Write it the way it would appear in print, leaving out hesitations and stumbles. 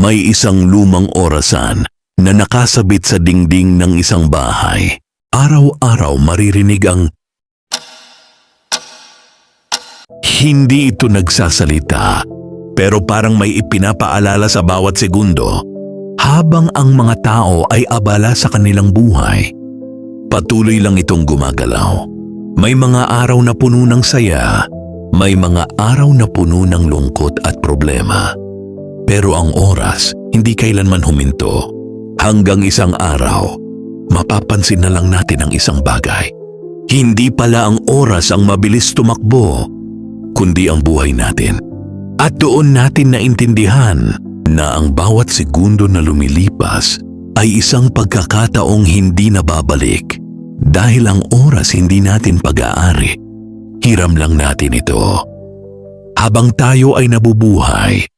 May isang lumang orasan na nakasabit sa dingding ng isang bahay. Araw-araw maririnig ang hindi ito nagsasalita, pero parang may ipinapaalala sa bawat segundo habang ang mga tao ay abala sa kanilang buhay. Patuloy lang itong gumagalaw. May mga araw na puno ng saya, may mga araw na puno ng lungkot at problema. Pero ang oras hindi kailanman huminto. Hanggang isang araw, mapapansin na lang natin ang isang bagay. Hindi pala ang oras ang mabilis tumakbo, kundi ang buhay natin. At doon natin naintindihan na ang bawat segundo na lumilipas ay isang pagkakataong hindi nababalik. Dahil ang oras hindi natin pag-aari, hiram lang natin ito. Habang tayo ay nabubuhay,